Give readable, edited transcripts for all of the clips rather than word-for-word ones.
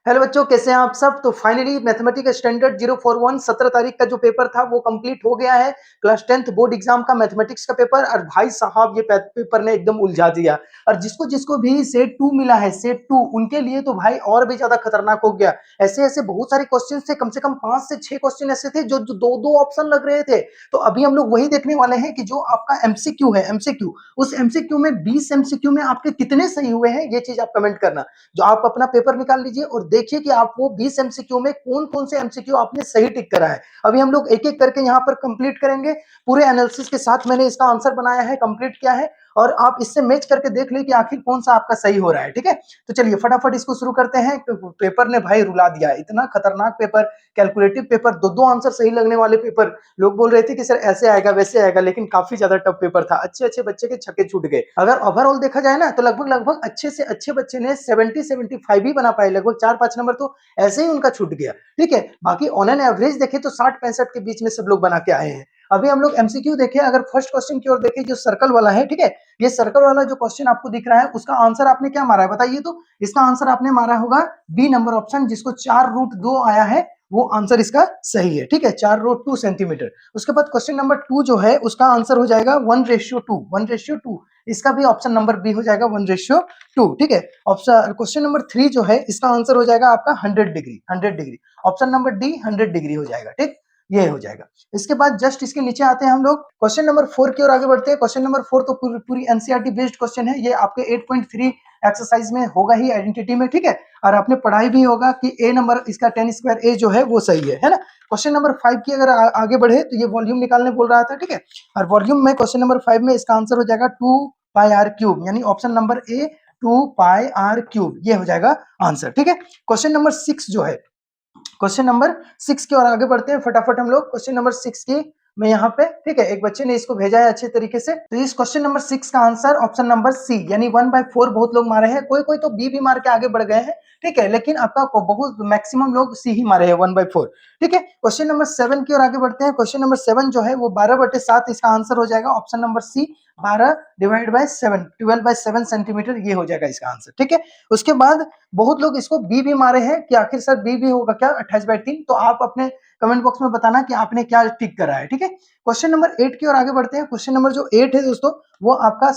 Hello बच्चों, कैसे हैं आप सब। तो फाइनली मैथमेटिक्स स्टैंडर्ड 041 17 तारीख का जो पेपर था वो कंप्लीट हो गया है। क्लास 10th बोर्ड एग्जाम का मैथमेटिक्स का पेपर। और भाई साहब ये पेपर ने एकदम उलझा दिया। और जिसको जिसको भी सेट 2 मिला है, सेट 2, उनके लिए तो भाई और भी ज्यादा खतरनाक हो गया। ऐसे ऐसे बहुत सारे क्वेश्चन थे, कम से कम 5 से 6 क्वेश्चन ऐसे थे जो दो दो ऑप्शन लग रहे थे। तो अभी हम लोग वही देखने वाले हैं कि जो आपका एमसीक्यू है, एमसीक्यू, उस एमसीक्यू में 20 एमसीक्यू में आपके कितने सही हुए हैं, ये चीज आप कमेंट करना। जो आप अपना पेपर निकाल लीजिए और देखिए कि आप वो 20 एमसीक्यू में कौन कौन से एमसीक्यू आपने सही टिक करा है। अभी हम लोग एक एक करके यहाँ पर कंप्लीट करेंगे। पूरे एनालिसिस के साथ मैंने इसका आंसर बनाया है, कंप्लीट किया है। और आप इससे मैच करके देख ले कि आखिर कौन सा आपका सही हो रहा है। ठीक है, तो चलिए फटाफट इसको शुरू करते हैं। पेपर ने भाई रुला दिया, इतना खतरनाक पेपर, कैलकुलेटिव पेपर, दो दो आंसर सही लगने वाले पेपर। लोग बोल रहे थे कि सर ऐसे आएगा वैसे आएगा, लेकिन काफी ज्यादा टफ पेपर था। अच्छे अच्छे बच्चे के छक्के छूट गए। अगर ओवरऑल देखा जाए ना तो लगभग लगभग अच्छे से अच्छे बच्चे ने 70-75 ही बना पाए। लगभग 4-5 नंबर तो ऐसे ही उनका छूट गया। ठीक है, बाकी ऑन एन एवरेज देखे तो 60-65 के बीच में सब लोग बना के आए हैं। अभी हम लोग एमसीक्यू देखें, अगर फर्स्ट क्वेश्चन की ओर देखें, जो सर्कल वाला है, ठीक है, ये सर्कल वाला जो क्वेश्चन आपको दिख रहा है उसका आंसर आपने क्या मारा है बताइए। तो इसका आंसर आपने मारा होगा बी नंबर ऑप्शन, जिसको 4√2 आया है, वो आंसर इसका सही है। ठीक है, 4√2 सेंटीमीटर। उसके बाद क्वेश्चन नंबर 2 जो है उसका आंसर हो जाएगा 1:2, 1:2। इसका भी ऑप्शन नंबर बी हो जाएगा 1:2। ठीक है, ऑप्शन क्वेश्चन नंबर 3 जो है इसका आंसर हो जाएगा आपका 100 degree, 100 degree. Option number D 100 degree हो जाएगा। ठीक, ये हो जाएगा। इसके बाद जस्ट इसके नीचे आते हैं हम लोग, क्वेश्चन नंबर 4 की ओर आगे बढ़ते हैं। क्वेश्चन नंबर 4 तो पूरी एनसीईआरटी बेस्ड क्वेश्चन है। ये आपके 8.3 एक्सरसाइज में होगा ही, आइडेंटिटी में। ठीक है, और आपने पढ़ाई भी होगा कि ए नंबर इसका 10² ए जो है वो सही है ना। क्वेश्चन नंबर 5 की अगर आगे बढ़े तो ये वॉल्यूम निकालने बोल रहा था। ठीक है, और वॉल्यूम में क्वेश्चन नंबर 5 में इसका आंसर हो जाएगा 2πr3, यानी ऑप्शन नंबर ए 2πr3, ये हो जाएगा आंसर। ठीक है, क्वेश्चन नंबर 6 जो है, क्वेश्चन नंबर 6 की ओर आगे बढ़ते हैं फटाफट हम लोग। क्वेश्चन नंबर 6 की मैं यहाँ पे, ठीक है, एक बच्चे ने इसको भेजा है अच्छे तरीके से। तो इस क्वेश्चन नंबर 6 का आंसर ऑप्शन नंबर सी, यानी 1/4 बहुत लोग मारे हैं। कोई कोई तो बी भी मार के आगे बढ़ गए हैं। ठीक है, लेकिन आपका बहुत मैक्सिमम लोग सी ही मारे हैं, 1/4। ठीक है, क्वेश्चन नंबर 7 की ओर आगे बढ़ते हैं। क्वेश्चन नंबर 7 जो है वो 12/7 इसका आंसर हो जाएगा, ऑप्शन नंबर सी, 12/7, 12/7 सेंटीमीटर, ये हो जाएगा इसका आंसर। ठीक है, उसके बाद बहुत लोग इसको बी भी मारे हैं कि आखिर सर बी भी होगा क्या, 28/3। तो आप अपने कमेंट बॉक्स में बताना कि आपने क्या टिक करा है। ठीक है, क्वेश्चन नंबर 8 की ओर आगे बढ़ते हैं। क्वेश्चन नंबर जो 8 है दोस्तों, वो आपका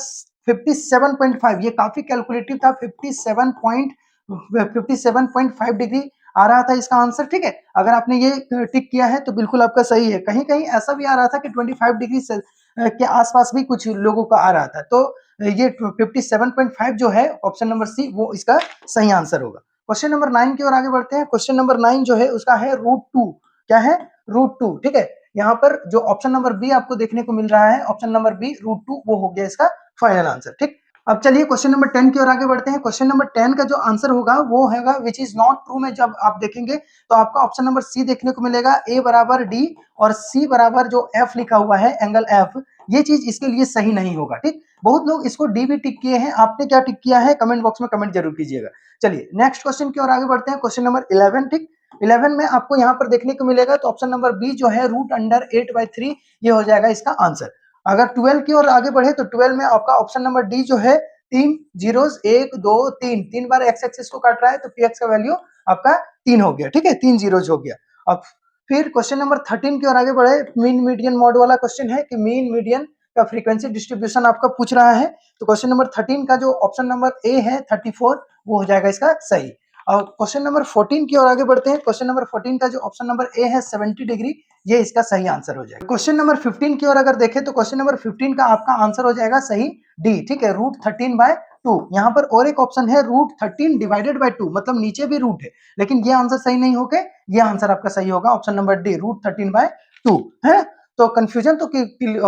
57.5, ये काफी कैलकुलेटिव था। 57.5 डिग्री आ रहा था इसका आंसर। ठीक है, अगर आपने ये टिक किया है तो बिल्कुल आपका सही है। कहीं कहीं ऐसा भी आ रहा था कि 25 डिग्री से के आसपास भी कुछ लोगों का आ रहा था। तो ये 57.5 जो है, ऑप्शन नंबर सी, वो इसका सही आंसर होगा। क्वेश्चन नंबर 9 की ओर आगे बढ़ते हैं। क्वेश्चन नंबर 9 जो है उसका है √2। क्या है? √2। ठीक है, यहाँ पर जो ऑप्शन नंबर बी आपको देखने को मिल रहा है, ऑप्शन नंबर बी √2, वो हो गया इसका फाइनल आंसर। ठीक, अब चलिए क्वेश्चन नंबर 10 की ओर आगे बढ़ते हैं। क्वेश्चन नंबर 10 का जो आंसर होगा वो होगा विच इज नॉट ट्रू में जब आप देखेंगे तो आपका ऑप्शन नंबर सी देखने को मिलेगा, ए बराबर डी और सी बराबर जो एफ लिखा हुआ है, एंगल एफ, ये चीज इसके लिए सही नहीं होगा। ठीक, बहुत लोग इसको डी भी टिक किए हैं। आपने क्या टिक किया है कमेंट बॉक्स में कमेंट जरूर कीजिएगा। चलिए नेक्स्ट क्वेश्चन की ओर आगे बढ़ते हैं। Question number 11। ठीक, 11 में आपको यहाँ पर देखने को मिलेगा तो ऑप्शन नंबर बी जो है √8/3, ये हो जाएगा इसका आंसर। अगर 12 की ओर आगे बढ़े तो 12 में आपका ऑप्शन नंबर डी जो है 3 जीरोस, 1 2 3, 3 बार एक्स एक्सिस को काट रहा है, तो पी एक्स का वैल्यू आपका 3 हो गया। ठीक है, 3 जीरोज हो गया। अब फिर क्वेश्चन नंबर 13 की ओर आगे बढ़े। मीन मीडियन मॉड वाला क्वेश्चन है कि मीन मीडियन का फ्रीक्वेंसी डिस्ट्रीब्यूशन आपका पूछ रहा है। तो क्वेश्चन नंबर 13 का जो ऑप्शन नंबर ए है 34, वो हो जाएगा इसका सही। और क्वेश्चन नंबर 14 की ओर आगे बढ़ते हैं। क्वेश्चन नंबर 14 का जो ऑप्शन नंबर ए है 70 डिग्री, ये इसका सही आंसर हो जाएगा। क्वेश्चन नंबर 15 की ओर अगर देखें तो क्वेश्चन नंबर 15 का आपका आंसर हो जाएगा सही डी। ठीक है, √13/2। यहाँ पर और एक ऑप्शन है √13/2, मतलब नीचे भी रूट है, लेकिन ये आंसर सही नहीं होके ये आंसर आपका सही होगा, ऑप्शन नंबर डी, √13/2 है। तो कंफ्यूजन तो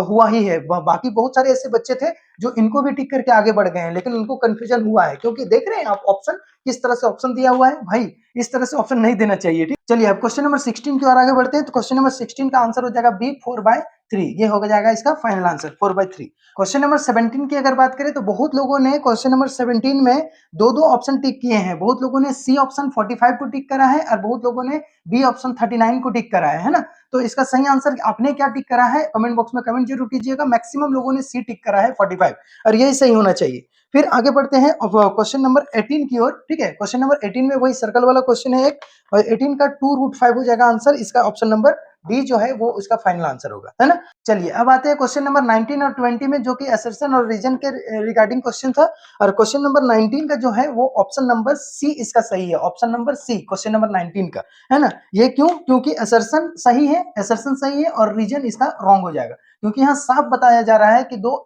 हुआ ही है। बाकी बहुत सारे ऐसे बच्चे थे जो इनको भी टिक करके आगे बढ़ गए हैं, लेकिन उनको कंफ्यूजन हुआ है, क्योंकि देख रहे हैं आप ऑप्शन किस तरह से ऑप्शन दिया हुआ है। भाई इस तरह से ऑप्शन नहीं देना चाहिए। ठीक, चलिए अब क्वेश्चन नंबर 16 की ओर आगे बढ़ते हैं। तो क्वेश्चन नंबर 16 का आंसर हो जाएगा बी, 4/3, ये हो जाएगा इसका फाइनल आंसर, 4/3। क्वेश्चन नंबर 17 की अगर बात करें तो बहुत लोगों ने क्वेश्चन नंबर 17 में दो दो ऑप्शन टिक किए हैं। बहुत लोगों ने सी ऑप्शन 45 को टिक करा है और बहुत लोगों ने बी ऑप्शन 39 को टिक करा है ना। तो इसका सही आंसर आपने क्या टिक करा है कमेंट बॉक्स में कमेंट जरूर कीजिएगा। मैक्सिमम लोगों ने सी टिक करा है 45, और यही सही होना चाहिए। फिर आगे बढ़ते हैं अब क्वेश्चन नंबर 18 की ओर। ठीक है, क्वेश्चन नंबर 18 में वही सर्कल वाला क्वेश्चन है एक, और 18 का 2√5 हो जाएगा आंसर। इसका ऑप्शन नंबर डी जो है वो इसका फाइनल आंसर होगा, है ना। चलिए अब आते हैं क्वेश्चन नंबर 19 और 20 में, जो कि असर्शन और रीजन के रिगार्डिंग क्वेश्चन था। और क्वेश्चन नंबर 19 का जो है वो ऑप्शन नंबर सी इसका सही है, option number C question number 19 का, है ना। ये क्यों? क्योंकि असर्शन सही है, असर्शन सही है और रीजन इसका रॉन्ग हो जाएगा, क्योंकि यहाँ साफ बताया जा रहा है कि दो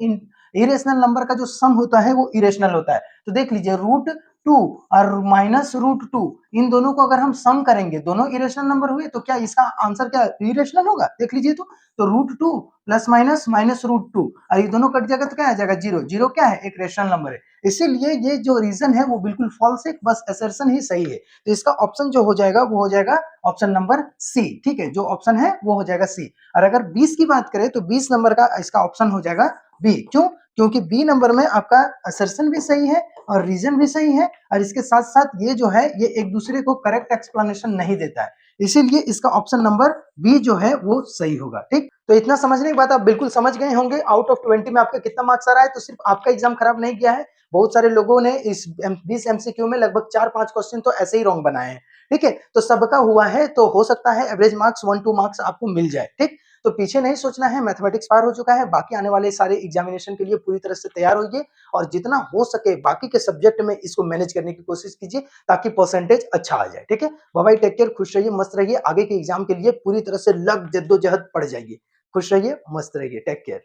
इरेशनल नंबर का जो सम होता है वो इरेशनल होता है। तो देख लीजिए √2 और -√2, इन दोनों को अगर हम सम करेंगे, दोनों इरेशनल नंबर हुए, तो क्या इसका आंसर क्या इरेशनल होगा? देख लीजिए तो √2 प्लस माइनस -√2, और ये दोनों कट जाएगा तो क्या आ जाएगा? जीरो। जीरो क्या है? एक रेशनल नंबर है। इसीलिए ये जो रीजन है वो बिल्कुल फॉल्स है, बस असर्शन ही सही है। तो इसका ऑप्शन जो हो जाएगा वो हो जाएगा ऑप्शन नंबर सी। ठीक है, जो ऑप्शन है वो हो जाएगा सी। और अगर 20 की बात करें तो 20 नंबर का इसका ऑप्शन हो जाएगा बी। क्यों? क्योंकि बी नंबर में आपका असर्शन भी सही है और रीजन भी सही है, और इसके साथ साथ ये जो है ये एक दूसरे को करेक्ट एक्सप्लेनेशन नहीं देता है, इसीलिए इसका ऑप्शन नंबर बी जो है वो सही होगा। ठीक, तो इतना समझने के बाद आप बिल्कुल समझ गए होंगे आउट ऑफ 20 में आपका कितना मार्क्स आ रहा है। तो सिर्फ आपका एग्जाम खराब नहीं किया है, बहुत सारे लोगों ने इस 20 एमसीक्यू में लगभग 4-5 क्वेश्चन तो ऐसे ही रॉन्ग बनाए हैं। ठीक है, तो सबका हुआ है, तो हो सकता है एवरेज मार्क्स 1-2 मार्क्स आपको मिल जाए। ठीक, तो पीछे नहीं सोचना है, मैथमेटिक्स पार हो चुका है, बाकी आने वाले सारे एग्जामिनेशन के लिए पूरी तरह से तैयार होइए, और जितना हो सके बाकी के सब्जेक्ट में इसको मैनेज करने की कोशिश कीजिए, ताकि परसेंटेज अच्छा आ जाए। ठीक है, बाय बाय, टेक केयर, खुश रहिए, मस्त रहिए, आगे के एग्जाम के लिए पूरी तरह से लग जद्दोजहद पड़ जाइए। खुश रहिए, मस्त रहिए, टेक केयर।